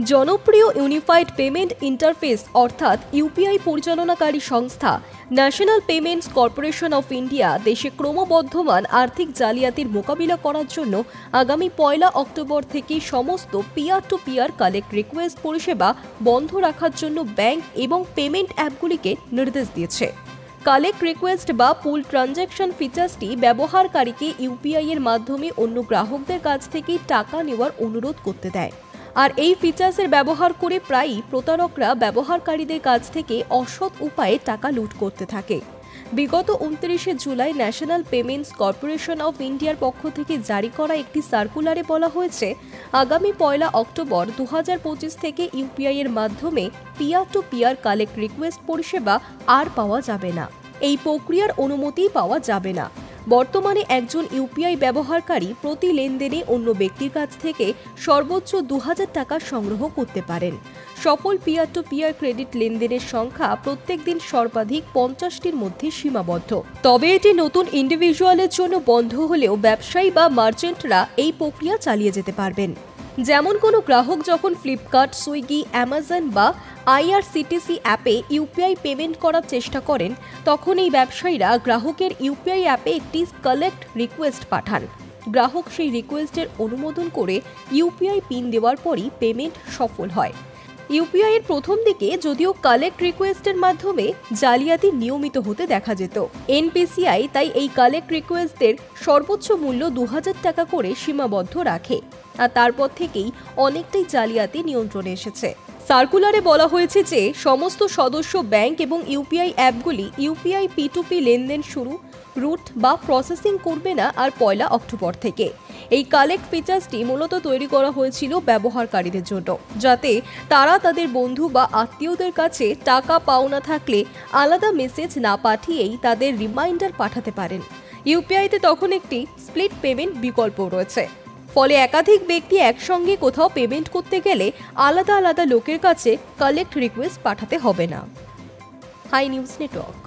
জনপ্রিয় unified payment interface অর্থাৎ UPI পরিচালনাকারী সংস্থা national payments corporation of India দেশে ক্রমবর্ধমান আর্থিক জালিয়াতির মোকাবিলা করার জন্য আগামী 1 অক্টোবর থেকে সমস্ত peer to peer collect request পরিষেবা বন্ধ রাখার জন্য ব্যাংক এবং পেমেন্ট অ্যাপগুলিকে নির্দেশ দিয়েছে। কালেক্ট রিকোয়েস্ট বা পুল ট্রানজ্যাকশন ফিচার্সটি ব্যবহারকারীকে ইউপিআই এর মাধ্যমে অন্য গ্রাহকদের কাছ থেকে টাকা নেওয়ার অনুরোধ করতে দেয়। আর এই ফিচার্সের ব্যবহার করে প্রায়ই প্রতারকরা ব্যবহারকারীদের কাছ থেকে অসৎ উপায়ে টাকা লুট করতে থাকে। বিগত 29 July national payments corporation of ইন্ডিয়ার পক্ষ থেকে জারি করা একটি সার্কুলারে বলা হয়েছে, আগামী 1 অক্টোবর 2025 থেকে ইউপিআই এর মাধ্যমে peer to peer collect request পরিষেবা আর পাওয়া যাবে না। এই প্রক্রিয়ার অনুমতি পাওয়া যাবে না। বর্তমানে একজন ইউপিআই ব্যবহারকারী প্রতি লেনদেনে অন্য ব্যক্তির কাছ থেকে সর্বোচ্চ 2000 টাকা সংগ্রহ করতে পারেন। সফল পিয়ার টু পিয়ার ক্রেডিট লেনদেনের সংখ্যা প্রত্যেক দিন সর্বাধিক 50টির মধ্যে সীমাবদ্ধ। তবে এটি নতুন ইন্ডিভিজুয়ালের জন্য বন্ধ হলেও ব্যবসায়ী বা মার্চেন্টরা এই প্রক্রিয়া চালিয়ে যেতে পারবেন। যেমন কোনো গ্রাহক যখন ফ্লিপকার্ট, সুইগি, অ্যামাজন বা আইআরসিটিসি অ্যাপে ইউপিআই পেমেন্ট করার চেষ্টা করেন, তখন এই ব্যবসায়ীরা গ্রাহকের ইউপিআই অ্যাপে একটি কালেক্ট রিকোয়েস্ট পাঠান। গ্রাহক সেই রিকোয়েস্টের অনুমোদন করে ইউপিআই পিন দেওয়ার পরই পেমেন্ট সফল হয়। ইউপিআই এর প্রথম দিকে যদিও কালেক্ট রিকোয়েস্টের মাধ্যমে জালিয়াতি নিয়মিত হতে দেখা যেত, এনপিসিআই তাই এই কালেক্ট রিকোয়েস্টের সর্বোচ্চ মূল্য 2000 টাকা করে সীমাবদ্ধ রাখে। আর তারপর থেকেই অনেকটাই জালিয়াতি নিয়ন্ত্রণে এসেছে। সার্কুলারে বলা হয়েছে যে সমস্ত সদস্য ব্যাংক এবং ইউপিআই অ্যাপগুলি ইউপিআই পি2পি লেনদেন শুরু, রুট বা প্রসেসিং করবে না আর 1 অক্টোবর থেকে। এই কালেক্ট ফিচার্সটি মূলত তৈরি করা হয়েছিল ব্যবহারকারীদের জন্য, যাতে তারা তাদের বন্ধু বা আত্মীয়দের কাছে টাকা পাওনা থাকলে আলাদা মেসেজ না পাঠিয়েই তাদের রিমাইন্ডার পাঠাতে পারেন। ইউপিআইতে তখন একটি স্প্লিট পেমেন্ট বিকল্প রয়েছে, ফলে একাধিক ব্যক্তি একসঙ্গে কোথাও পেমেন্ট করতে গেলে আলাদা আলাদা লোকের কাছে কালেক্ট রিকোয়েস্ট পাঠাতে হবে না। Hi News network.